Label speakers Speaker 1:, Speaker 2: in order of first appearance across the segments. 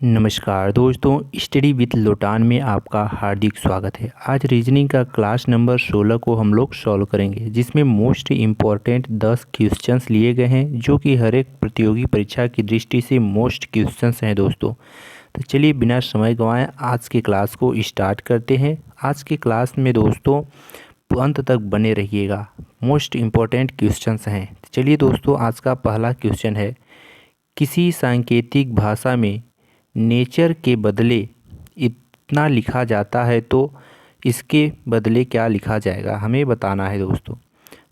Speaker 1: नमस्कार दोस्तों, study with लोटान में आपका हार्दिक स्वागत है। आज रीजनिंग का क्लास नंबर 16 को हम लोग सॉल्व करेंगे, जिसमें मोस्ट इम्पॉर्टेंट 10 क्वेश्चंस लिए गए हैं, जो कि हर एक प्रतियोगी परीक्षा की दृष्टि से मोस्ट क्वेश्चंस हैं दोस्तों। तो चलिए बिना समय गंवाए आज के क्लास को स्टार्ट करते हैं। आज के क्लास में दोस्तों अंत तक बने रहिएगा, मोस्ट इम्पॉर्टेंट क्वेश्चंस हैं। चलिए दोस्तों, आज का पहला क्वेश्चन है, किसी सांकेतिक भाषा में नेचर के बदले इतना लिखा जाता है तो इसके बदले क्या लिखा जाएगा, हमें बताना है दोस्तों।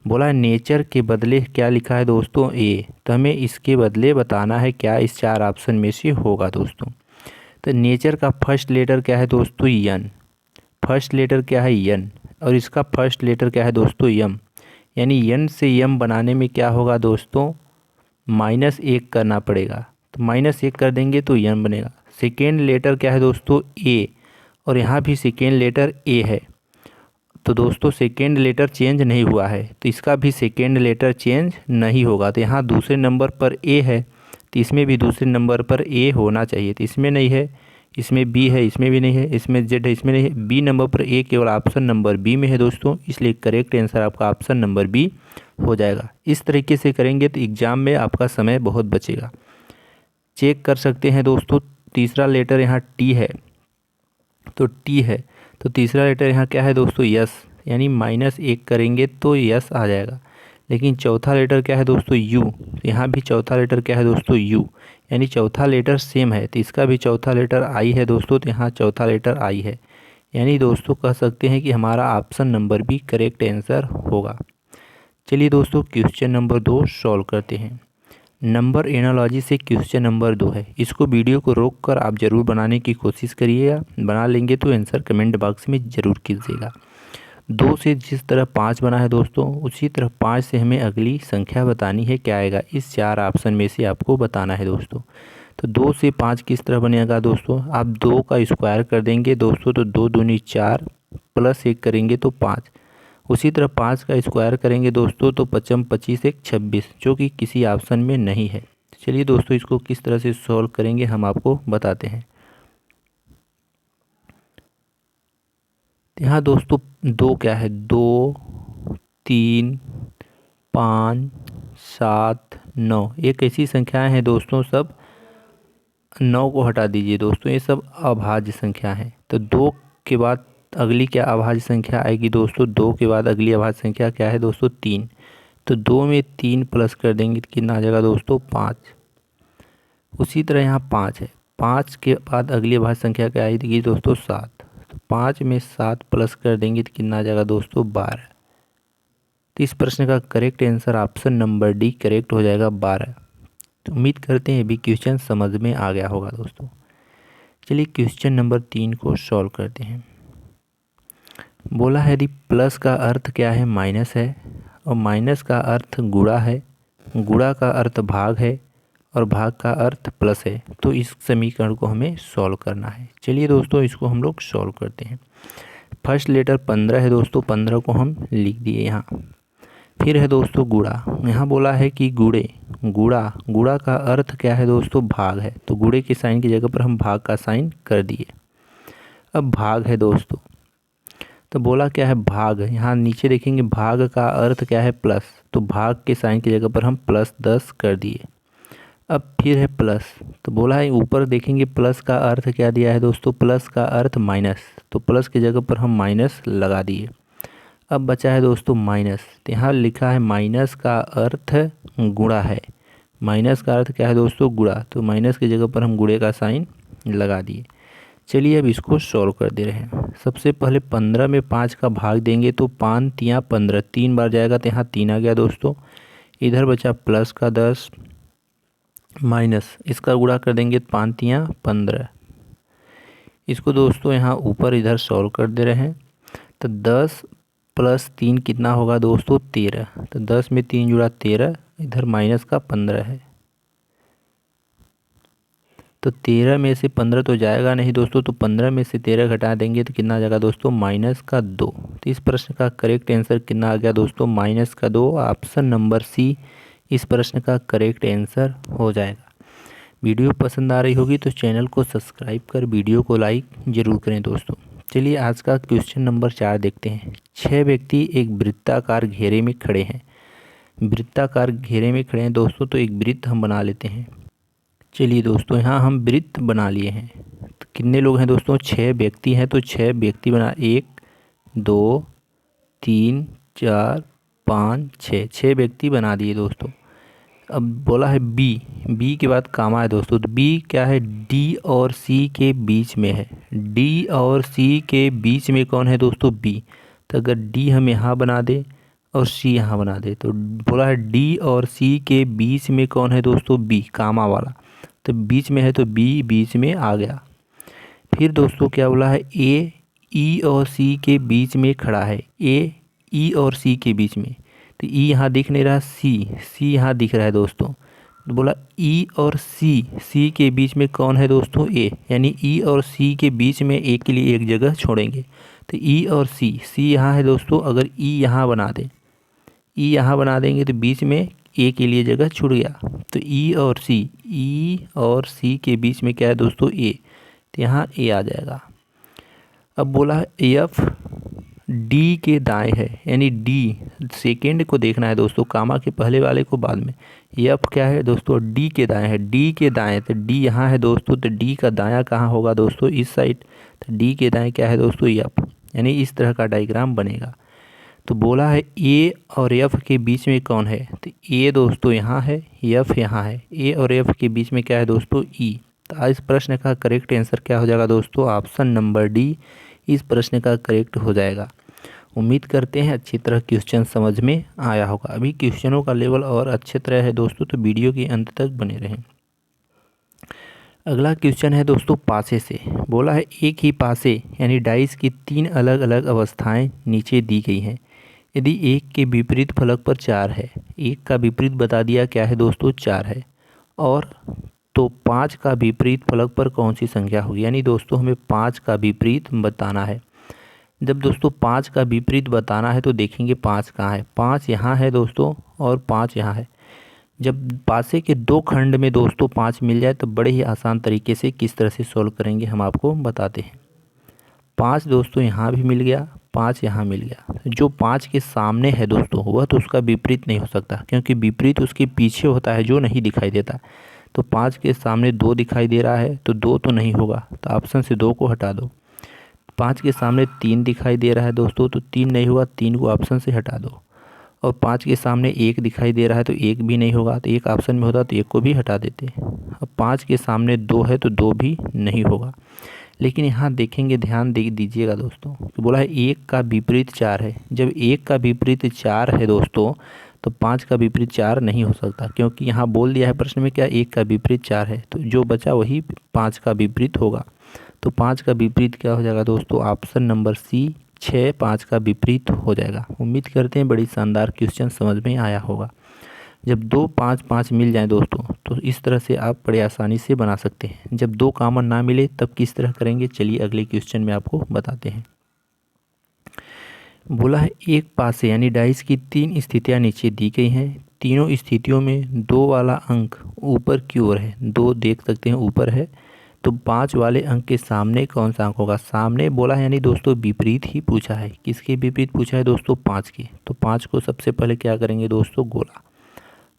Speaker 1: बोला नेचर के बदले क्या लिखा है दोस्तों, ए। तो हमें इसके बदले बताना है क्या इस चार ऑप्शन में से होगा दोस्तों। तो नेचर का फर्स्ट लेटर क्या है दोस्तों, यन। फर्स्ट लेटर क्या है, यन, और इसका फर्स्ट लेटर क्या है दोस्तों, यम। यानी यन से यम बनाने में क्या होगा दोस्तों, -1 करना पड़ेगा। तो -1 कर देंगे तो यन बनेगा। सेकेंड लेटर क्या है दोस्तों, ए, और यहाँ भी सेकेंड लेटर ए है। तो दोस्तों सेकेंड लेटर चेंज नहीं हुआ है, तो इसका भी सेकेंड लेटर चेंज नहीं होगा। तो यहाँ दूसरे नंबर पर ए है, तो इसमें भी दूसरे नंबर पर ए होना चाहिए। तो इसमें नहीं है, इसमें बी है, इसमें भी नहीं है, इसमें जेड है, इसमें नहीं है। बी नंबर पर ए केवल ऑप्शन नंबर बी में है दोस्तों, इसलिए करेक्ट आंसर आपका ऑप्शन नंबर बी हो जाएगा। इस तरीके से करेंगे तो एग्ज़ाम में आपका समय बहुत बचेगा। चेक कर सकते हैं दोस्तों, तीसरा लेटर यहाँ टी है, तो टी है, तो तीसरा लेटर यहाँ क्या है दोस्तों, यस। यानी -1 करेंगे तो यस आ जाएगा। लेकिन चौथा लेटर क्या है दोस्तों, यू। यहाँ भी चौथा लेटर क्या है दोस्तों, यू। यानी चौथा लेटर सेम है, तो इसका भी चौथा लेटर आई है दोस्तों, तो यहाँ चौथा लेटर आई है। यानी दोस्तों कह सकते हैं कि हमारा ऑप्शन नंबर भी करेक्ट आंसर होगा। चलिए दोस्तों क्वेश्चन नंबर 2 सॉल्व करते हैं। नंबर एनालॉजी से क्वेश्चन नंबर 2 है। इसको वीडियो को रोककर आप ज़रूर बनाने की कोशिश करिएगा। बना लेंगे तो आंसर कमेंट बॉक्स में ज़रूर कीजिएगा। 2 से जिस तरह 5 बना है दोस्तों, उसी तरह 5 से हमें अगली संख्या बतानी है, क्या आएगा इस चार ऑप्शन में से आपको बताना है दोस्तों। तो 2 से 5 किस तरह बनेगा दोस्तों, आप 2 का स्क्वायर कर देंगे दोस्तों, तो 2 दूनी 4 +1 करेंगे तो 5। उसी तरह 5 का स्क्वायर करेंगे दोस्तों, तो 5 25 1 26, जो कि किसी ऑप्शन में नहीं है। चलिए दोस्तों इसको किस तरह से सॉल्व करेंगे हम आपको बताते हैं। यहाँ दोस्तों 2 क्या है, 2 3 5 7 9, एक ऐसी संख्याएं हैं दोस्तों, सब 9 को हटा दीजिए दोस्तों, ये सब अभाज्य संख्या है। तो 2 के बाद अगली क्या अभाज्य संख्या आएगी दोस्तों, 2 के बाद अगली अभाज्य संख्या क्या है दोस्तों, 3। तो 2 में 3 प्लस कर देंगे तो कितना आ जाएगा दोस्तों, 5। उसी तरह यहाँ 5 है, 5 के बाद अगली अभाज्य संख्या क्या आएगी दोस्तों, 7। तो 5 में 7 प्लस कर देंगे तो कितना आ जाएगा दोस्तों, 12। तो इस प्रश्न का correct answer option number D correct हो जाएगा, 12। तो उम्मीद करते हैं अभी क्वेश्चन समझ में आ गया होगा दोस्तों। चलिए क्वेश्चन नंबर 3 को सॉल्व करते हैं। बोला है यदि प्लस का अर्थ क्या है, माइनस है, और माइनस का अर्थ गुणा है, गुणा का अर्थ भाग है, और भाग का अर्थ प्लस है, तो इस समीकरण को हमें सॉल्व करना है। चलिए दोस्तों इसको हम लोग सॉल्व करते हैं। फर्स्ट लेटर 15 है दोस्तों, 15 को हम लिख दिए यहाँ। फिर है दोस्तों गुणा, यहाँ बोला है कि गुणे, गुणा, गुणा का अर्थ क्या है दोस्तों, भाग है, तो गुणे के साइन की जगह पर हम भाग का साइन कर दिए। अब भाग है दोस्तों, तो बोला क्या है, भाग। यहाँ नीचे देखेंगे भाग का अर्थ क्या है, प्लस, तो भाग के साइन की जगह पर हम +10 कर दिए। अब फिर है प्लस, तो बोला है ऊपर देखेंगे प्लस का अर्थ क्या दिया है दोस्तों, प्लस का अर्थ माइनस, तो प्लस की जगह पर हम माइनस लगा दिए। अब बचा है दोस्तों माइनस, तो यहाँ लिखा है माइनस का अर्थ गुणा है, माइनस का अर्थ क्या है दोस्तों, गुणा, तो माइनस की जगह पर हम गुणे का साइन लगा दिए। चलिए अब इसको सॉल्व कर दे रहे हैं। सबसे पहले 15 में 5 का भाग देंगे तो 5 तियाँ 15, 3 बार जाएगा तो यहाँ 3 आ गया दोस्तों। इधर बचा प्लस का 10 माइनस, इसका गुणा कर देंगे 5 तियाँ 15। इसको दोस्तों यहाँ ऊपर इधर सॉल्व कर दे रहे हैं। तो 10 + 3 कितना होगा दोस्तों, 13। तो 10 में 3 जुड़ा 13, इधर माइनस का 15 है, तो 13 में से 15 तो जाएगा नहीं दोस्तों, तो 15 में से 13 घटा देंगे तो कितना आ जाएगा दोस्तों, -2। तो इस प्रश्न का करेक्ट आंसर कितना आ गया दोस्तों, -2। ऑप्शन नंबर सी इस प्रश्न का करेक्ट आंसर हो जाएगा। वीडियो पसंद आ रही होगी तो चैनल को सब्सक्राइब कर वीडियो को लाइक ज़रूर करें दोस्तों। चलिए आज का क्वेश्चन नंबर 4 देखते हैं। 6 व्यक्ति एक वृत्ताकार घेरे में खड़े हैं। वृत्ताकार घेरे में खड़े हैं दोस्तों, तो एक वृत्त हम बना लेते हैं। चलिए दोस्तों, यहाँ हम वृत्त बना लिए हैं। तो कितने लोग हैं दोस्तों? 6 व्यक्ति हैं, तो 6 व्यक्ति बना 1 2 3 4 5 6 6 व्यक्ति बना दिए दोस्तों। अब बोला है बी के बाद कामा है दोस्तों। तो बी क्या है? डी और सी के बीच में है। डी और सी के बीच में कौन है दोस्तों? बी। तो अगर डी हम यहाँ बना दे और सी यहाँ बना दे तो बोला है डी और सी के बीच में कौन है दोस्तों? बी, कामा वाला। तो बीच में है तो बी बीच में आ गया। फिर दोस्तों क्या बोला है? ए ई और सी के बीच में खड़ा है। ए ई और सी के बीच में, तो ई यहाँ दिख नहीं रहा, सी यहाँ दिख रहा है दोस्तों। तो बोला ई और सी के बीच में कौन है दोस्तों? ए, यानी ई और सी के बीच में ए के लिए एक जगह छोड़ेंगे। तो ई और सी यहाँ है दोस्तों। अगर ई यहाँ बना दें, ई यहाँ बना देंगे तो बीच में ए के लिए जगह छूट गया। तो ई और सी के बीच में क्या है दोस्तों? ए। तो यहाँ ए आ जाएगा। अब बोला है एफ डी के दाएं है, यानी डी सेकेंड को देखना है दोस्तों, कामा के पहले वाले को बाद में। एफ क्या है दोस्तों? डी के दाएं है। डी के दाएं, तो डी यहाँ है दोस्तों। तो डी का दायां कहाँ होगा दोस्तों? इस साइड। तो डी के दाएं क्या है दोस्तों? एफ, यानी इस तरह का डायग्राम बनेगा। तो बोला है ए और एफ के बीच में कौन है? तो ए दोस्तों यहाँ है, एफ यहाँ है। ए और एफ के बीच में क्या है दोस्तों? ई। तो इस प्रश्न का करेक्ट आंसर क्या हो जाएगा दोस्तों? ऑप्शन नंबर डी इस प्रश्न का करेक्ट हो जाएगा। उम्मीद करते हैं अच्छी तरह क्वेश्चन समझ में आया होगा। अभी क्वेश्चनों का लेवल और अच्छे तरह है दोस्तों, तो वीडियो के अंत तक बने रहें। अगला क्वेश्चन है दोस्तों पासे से। बोला है एक ही पासे यानी डाइस की 3 अलग अलग अवस्थाएं नीचे दी गई हैं। यदि एक के विपरीत फलक पर 4 है, एक का विपरीत बता दिया क्या है दोस्तों? 4 है, और तो 5 का विपरीत फलक पर कौन सी संख्या होगी? यानी दोस्तों हमें 5 का विपरीत बताना है। जब दोस्तों 5 का विपरीत बताना है तो देखेंगे 5 कहाँ है। 5 यहाँ है दोस्तों और 5 यहाँ है। जब पासे के 2 खंड में दोस्तों 5 मिल जाए तो बड़े ही आसान तरीके से किस तरह से सॉल्व करेंगे हम आपको बताते हैं। 5 दोस्तों यहाँ भी मिल गया, 5 यहाँ मिल गया। जो 5 के सामने है दोस्तों वह तो उसका विपरीत नहीं हो सकता, क्योंकि विपरीत उसके पीछे होता है जो नहीं दिखाई देता। तो 5 के सामने 2 दिखाई दे रहा है, तो 2 तो नहीं होगा, तो ऑप्शन से 2 को हटा दो। 5 के सामने 3 दिखाई दे रहा है दोस्तों, तो 3 नहीं होगा, 3 को ऑप्शन से हटा दो। और 5 के सामने 1 दिखाई दे रहा है तो 1 भी नहीं होगा, तो 1 ऑप्शन में होता तो 1 को भी हटा देते। अब 5 के सामने 2 है तो 2 भी नहीं होगा। लेकिन यहाँ देखेंगे, ध्यान दे दीजिएगा दोस्तों, तो बोला है 1 का विपरीत 4 है। जब 1 का विपरीत 4 है दोस्तों तो 5 का विपरीत 4 नहीं हो सकता, क्योंकि यहाँ बोल दिया है प्रश्न में क्या 1 का विपरीत 4 है, तो जो बचा वही 5 का विपरीत होगा। तो 5 का विपरीत क्या हो जाएगा दोस्तों? ऑप्शन नंबर सी 6 5 का विपरीत हो जाएगा। उम्मीद करते हैं बड़ी शानदार क्वेश्चन समझ में आया होगा। जब 2 5 5 मिल जाए दोस्तों तो इस तरह से आप बड़े आसानी से बना सकते हैं। जब 2 कॉमन ना मिले तब किस तरह करेंगे, चलिए अगले क्वेश्चन में आपको बताते हैं। बोला है एक पासे यानी डाइस की 3 स्थितियां नीचे दी गई हैं। तीनों स्थितियों में 2 वाला अंक ऊपर की ओर है, 2 देख सकते हैं ऊपर है। तो 5 वाले अंक के सामने कौन सा अंक होगा? सामने बोला है, यानी दोस्तों विपरीत ही पूछा है। किसके विपरीत पूछा है दोस्तों? 5 के। तो 5 को सबसे पहले क्या करेंगे दोस्तों? गोला।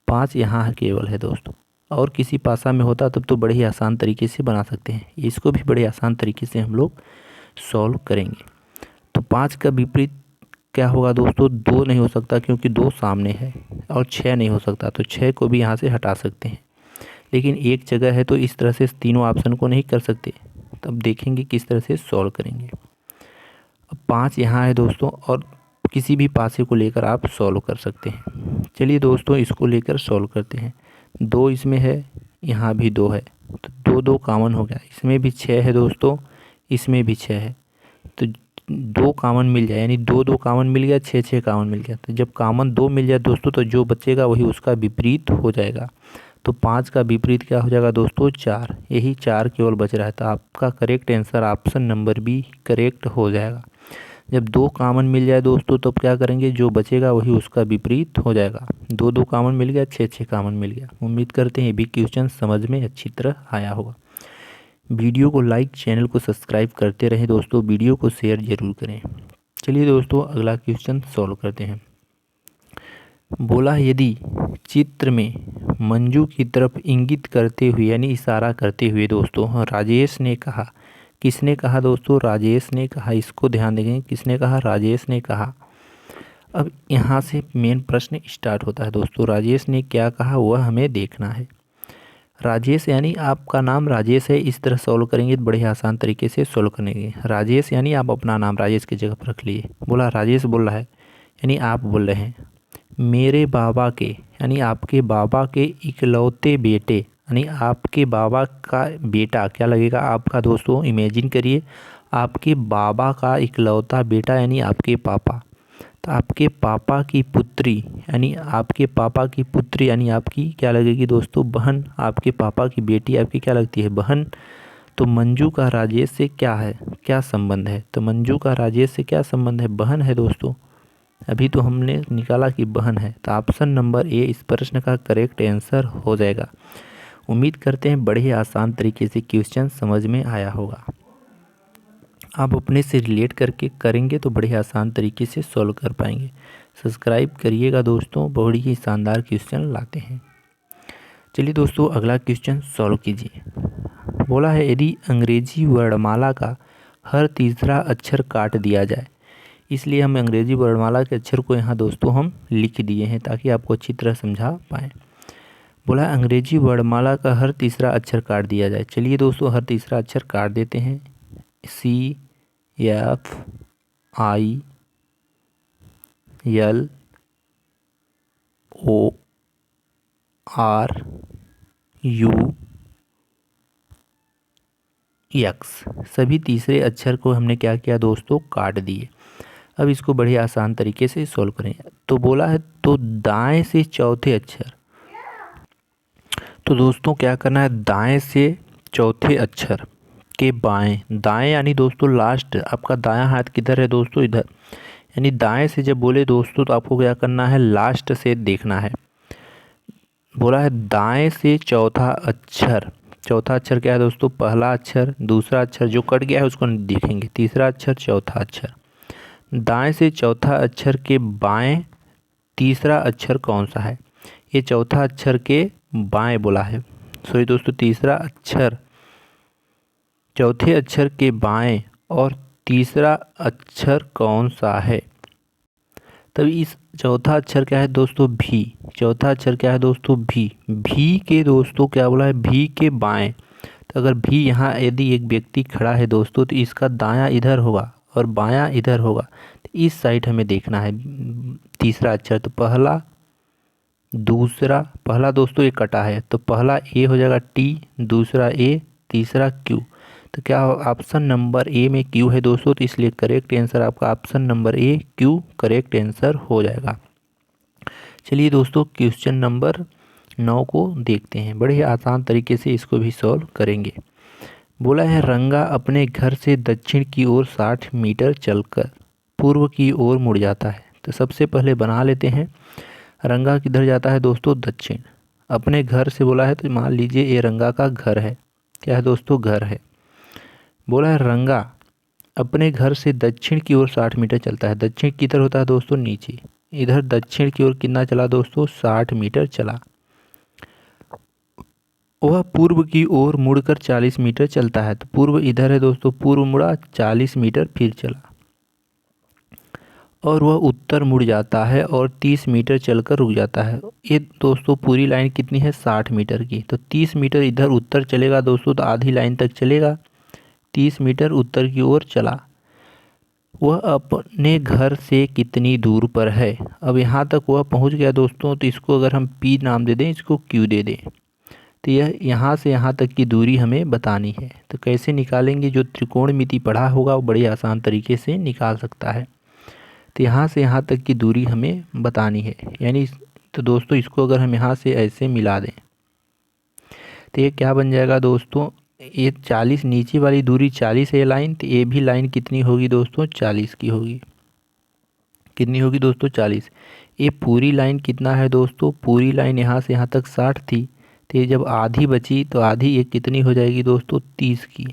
Speaker 1: 5 यहाँ केवल है दोस्तों, और किसी पासा में होता तब तो बड़े ही आसान तरीके से बना सकते हैं। इसको भी बड़े आसान तरीके से हम लोग सॉल्व करेंगे। तो 5 का विपरीत क्या होगा दोस्तों? 2 नहीं हो सकता, क्योंकि 2 सामने है, और 6 नहीं हो सकता, तो 6 को भी यहाँ से हटा सकते हैं। लेकिन एक जगह है तो इस तरह से तीनों ऑप्शन को नहीं कर सकते। तब देखेंगे किस तरह से सॉल्व करेंगे। अब 5 यहाँ है दोस्तों, और किसी भी पासे को लेकर आप सॉल्व कर सकते हैं। चलिए दोस्तों इसको लेकर सॉल्व करते हैं। 2 इसमें है, यहाँ भी 2 है, तो 2 2 कॉमन हो गया। इसमें भी 6 है दोस्तों, इसमें भी 6 है, तो 2 कॉमन मिल जाए, यानी 2 2 कॉमन मिल गया, 6 6 कॉमन मिल गया। तो जब कॉमन 2 मिल जाए दोस्तों तो जो बचेगा वही उसका विपरीत हो जाएगा। तो 5 का विपरीत क्या हो जाएगा दोस्तों? 4। यही 4 केवल बच रहा है, तो आपका correct answer option number B correct हो जाएगा। जब 2 कॉमन मिल जाए दोस्तों तब क्या करेंगे, जो बचेगा वही उसका विपरीत हो जाएगा। 2 कॉमन मिल गया, 6 कॉमन मिल गया। उम्मीद करते हैं ये भी क्वेश्चन समझ में अच्छी तरह आया होगा। वीडियो को लाइक, चैनल को सब्सक्राइब करते रहें दोस्तों, वीडियो को शेयर ज़रूर करें। चलिए दोस्तों अगला क्वेश्चन सॉल्व करते हैं। बोला यदि चित्र में मंजू की तरफ इंगित करते हुए यानी इशारा करते हुए दोस्तों राजेश ने कहा, किसने कहा दोस्तों, राजेश ने कहा। इसको ध्यान देंगे, किसने कहा, राजेश ने कहा। अब यहाँ से मेन प्रश्न स्टार्ट होता है दोस्तों, राजेश ने क्या कहा वह हमें देखना है। राजेश यानी आपका नाम राजेश है, इस तरह सॉल्व करेंगे तो बड़े आसान तरीके से सॉल्व करेंगे। राजेश यानी आप अपना नाम राजेश की जगह पर रख लिए। बोला राजेश बोल रहा है यानी आप बोल रहे हैं। मेरे बाबा के यानी आपके बाबा के इकलौते बेटे यानी आपके बाबा का बेटा क्या लगेगा आपका दोस्तों, इमेजिन करिए आपके बाबा का इकलौता बेटा यानी आपके पापा। तो आपके पापा की पुत्री यानी आपके पापा की पुत्री यानी आपकी क्या लगेगी दोस्तों, बहन। आपके पापा की बेटी आपकी क्या लगती है, बहन। तो मंजू का राजेश से क्या है, क्या संबंध है, तो मंजू का राजेश से क्या संबंध है, बहन है दोस्तों। अभी तो हमने निकाला कि बहन है, तो ऑप्शन नंबर ए इस प्रश्न का करेक्ट आंसर हो जाएगा। उम्मीद करते हैं बड़े ही आसान तरीके से क्वेश्चन समझ में आया होगा। आप अपने से रिलेट करके करेंगे तो बड़े आसान तरीके से सॉल्व कर पाएंगे। सब्सक्राइब करिएगा दोस्तों, बड़ी ही शानदार क्वेश्चन लाते हैं। चलिए दोस्तों अगला क्वेश्चन सॉल्व कीजिए। बोला है यदि अंग्रेजी वर्णमाला का हर तीसरा अक्षर काट दिया जाए, इसलिए हम अंग्रेजी वर्णमाला के अक्षर को यहाँ दोस्तों हम लिख दिए हैं ताकि आपको अच्छी तरह समझा पाएँ। बोला अंग्रेजी वर्णमाला का हर तीसरा अक्षर काट दिया जाए। चलिए दोस्तों हर तीसरा अक्षर काट देते हैं। CHILL ORUX सभी तीसरे अक्षर को हमने क्या किया दोस्तों, काट दिए। अब इसको बड़े आसान तरीके से सॉल्व करें। तो बोला है तो दाएं से चौथे अक्षर, तो दोस्तों क्या करना है, दाएं से चौथे अक्षर के बाएं, दाएं यानी दोस्तों लास्ट, आपका दायां हाथ किधर है दोस्तों, इधर। यानी दाएं से जब बोले दोस्तों तो आपको क्या करना है, लास्ट से देखना है। बोला है दाएं से चौथा अक्षर, चौथा अक्षर क्या है दोस्तों, पहला अक्षर, दूसरा अक्षर जो कट गया है उसको देखेंगे, तीसरा अक्षर, चौथा अक्षर। दाएं से चौथा अक्षर के बाएं तीसरा अक्षर कौन सा है, ये चौथा अक्षर के बाएं बोला है। सॉरी दोस्तों, तीसरा अक्षर चौथे अक्षर के बाएं और तीसरा अक्षर कौन सा है। तब इस चौथा अक्षर क्या है दोस्तों, भी। चौथा अक्षर क्या है दोस्तों, भी। भी के दोस्तों क्या बोला है, भी के बाएं। तो अगर भी यहाँ यदि एक व्यक्ति खड़ा है दोस्तों तो इसका दायां इधर होगा और बायां इधर होगा, तो इस साइड हमें देखना है तीसरा अक्षर। तो पहला दूसरा, पहला दोस्तों ये कटा है तो पहला ए हो जाएगा टी, दूसरा ए, तीसरा क्यू। तो क्या ऑप्शन नंबर ए में क्यू है दोस्तों, तो इसलिए करेक्ट आंसर आपका option number A Q correct answer हो जाएगा। चलिए दोस्तों क्वेश्चन नंबर 9 को देखते हैं, बड़े ही आसान तरीके से इसको भी सॉल्व करेंगे। बोला है रंगा अपने घर से दक्षिण की ओर 60 मीटर चलकर पूर्व की ओर मुड़ जाता है। तो सबसे पहले बना लेते हैं, रंगा किधर जाता है दोस्तों, दक्षिण। अपने घर से बोला है तो मान लीजिए ये रंगा का घर है, क्या है दोस्तों, घर है। बोला है रंगा अपने घर से दक्षिण की ओर 60 मीटर चलता है। दक्षिण किधर होता है दोस्तों, नीचे। इधर दक्षिण की ओर कितना चला दोस्तों, 60 मीटर चला। वह पूर्व की ओर मुड़कर 40 मीटर चलता है। तो पूर्व इधर है दोस्तों, पूर्व मुड़ा 40 मीटर फिर चला और वह उत्तर मुड़ जाता है और 30 मीटर चलकर रुक जाता है। ये दोस्तों पूरी लाइन कितनी है, 60 मीटर की। तो 30 मीटर इधर उत्तर चलेगा दोस्तों, तो आधी लाइन तक चलेगा। 30 मीटर उत्तर की ओर चला। वह अपने घर से कितनी दूर पर है। अब यहाँ तक वह पहुँच गया दोस्तों, तो इसको अगर हम पी नाम दे दें, इसको क्यू दे दें, तो यह यहाँ से यहाँ तक की दूरी हमें बतानी है। तो कैसे निकालेंगे, जो त्रिकोणमिति पढ़ा होगा वो बड़े आसान तरीके से निकाल सकता है। तो यहाँ से यहाँ तक की दूरी हमें बतानी है, यानी तो दोस्तों इसको अगर हम यहाँ से ऐसे मिला दें तो ये क्या बन जाएगा दोस्तों, ये 40 नीचे वाली दूरी 40 है लाइन, तो ये भी लाइन कितनी होगी दोस्तों 40 की होगी। कितनी होगी दोस्तों 40। ये पूरी लाइन कितना है दोस्तों, पूरी लाइन यहाँ से यहाँ तक 60 थी, तो ये जब आधी बची तो आधी ये कितनी हो जाएगी दोस्तों 30 की।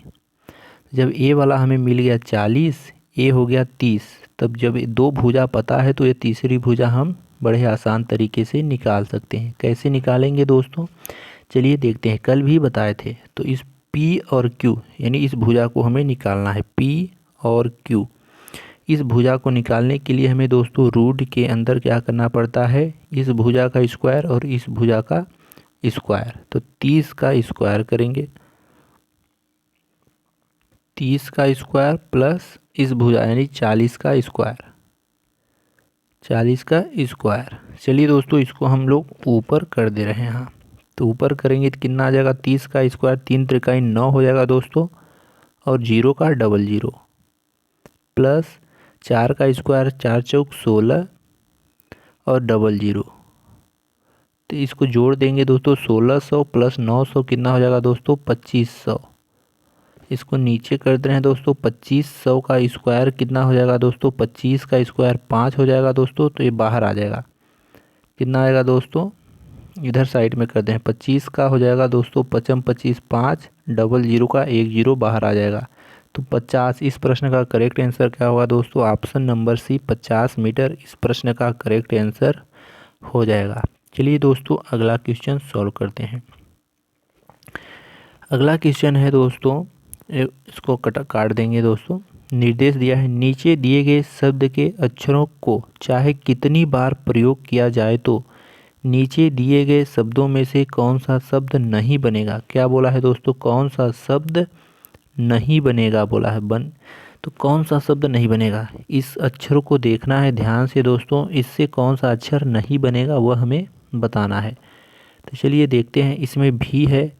Speaker 1: जब ए वाला हमें मिल गया 40, ए हो गया 30, तब जब ये दो भुजा पता है तो ये तीसरी भुजा हम बड़े आसान तरीके से निकाल सकते हैं। कैसे निकालेंगे दोस्तों, चलिए देखते हैं। कल भी बताए थे। तो इस P और Q यानी इस भुजा को हमें निकालना है, P और Q। इस भुजा को निकालने के लिए हमें दोस्तों रूट के अंदर क्या करना पड़ता है, इस भुजा का स्क्वायर और इस भुजा का स्क्वायर। तो 30 का स्क्वायर करेंगे, 30 का स्क्वायर प्लस इस भुजा यानी 40 का स्क्वायर, 40 का स्क्वायर। चलिए दोस्तों इसको हम लोग ऊपर कर दे रहे हैं। हाँ, तो ऊपर करेंगे तो कितना आ जाएगा, 30 का स्क्वायर 3 त्रिकाई 9 हो जाएगा दोस्तों, और 0 का डबल 0 प्लस 4 का स्क्वायर 4 चौक 16 और डबल 0। तो इसको जोड़ देंगे दोस्तों, 1600 प्लस 900 कितना हो जाएगा दोस्तों 2500। इसको नीचे कर दे रहे हैं दोस्तों, 2500 का स्क्वायर कितना हो जाएगा दोस्तों, 25 का स्क्वायर 5 हो जाएगा दोस्तों, तो ये बाहर आ जाएगा। कितना आएगा दोस्तों, इधर साइड में कर दें, 25 का हो जाएगा दोस्तों 55 25 5, डबल 0 का 1 0 बाहर आ जाएगा। तो 50। इस प्रश्न का करेक्ट आंसर क्या होगा दोस्तों, ऑप्शन नंबर सी 50 मीटर इस प्रश्न का करेक्ट आंसर हो जाएगा। चलिए दोस्तों अगला क्वेश्चन सॉल्व करते हैं। अगला क्वेश्चन है दोस्तों, इसको काट देंगे दोस्तों। निर्देश दिया है, नीचे दिए गए शब्द के अक्षरों को चाहे कितनी बार प्रयोग किया जाए तो नीचे दिए गए शब्दों में से कौन सा शब्द नहीं बनेगा। क्या बोला है दोस्तों, कौन सा शब्द नहीं बनेगा बोला है। तो कौन सा शब्द नहीं बनेगा, इस अक्षर को देखना है ध्यान से दोस्तों, इससे कौन सा अक्षर नहीं बनेगा वह हमें बताना है। तो चलिए देखते हैं। इसमें भी है,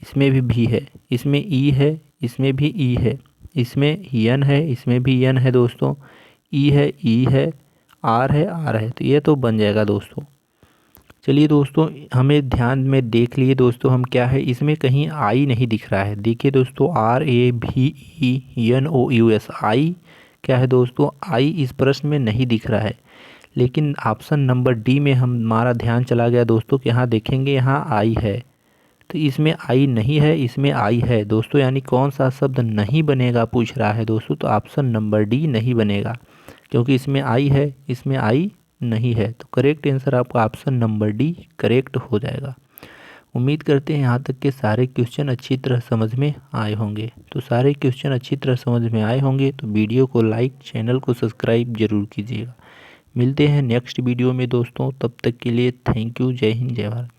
Speaker 1: इसमें भी है, इसमें ई है, इसमें भी ई है, इसमें यन है, इसमें भी यन है दोस्तों, ई है, आर है, तो ये तो बन जाएगा दोस्तों। चलिए दोस्तों हमें ध्यान में देख लिए दोस्तों, हम क्या है इसमें कहीं आई नहीं दिख रहा है। देखिए दोस्तों, RAVENOUS आई क्या है दोस्तों, आई इस प्रश्न में नहीं दिख रहा है। लेकिन ऑप्शन नंबर डी में हमारा ध्यान चला गया दोस्तों कि यहाँ देखेंगे यहाँ आई है, तो इसमें आई नहीं है, इसमें आई है दोस्तों। यानी कौन सा शब्द नहीं बनेगा पूछ रहा है दोस्तों, तो ऑप्शन नंबर डी नहीं बनेगा, क्योंकि इसमें आई है, इसमें आई नहीं है। तो करेक्ट आंसर आपका ऑप्शन नंबर डी करेक्ट हो जाएगा। उम्मीद करते हैं यहाँ तक के सारे क्वेश्चन अच्छी तरह समझ में आए होंगे। तो सारे क्वेश्चन अच्छी तरह समझ में आए होंगे तो वीडियो को लाइक, चैनल को सब्सक्राइब जरूर कीजिएगा। मिलते हैं नेक्स्ट वीडियो में दोस्तों, तब तक के लिए थैंक यू। जय हिंद, जय भारत।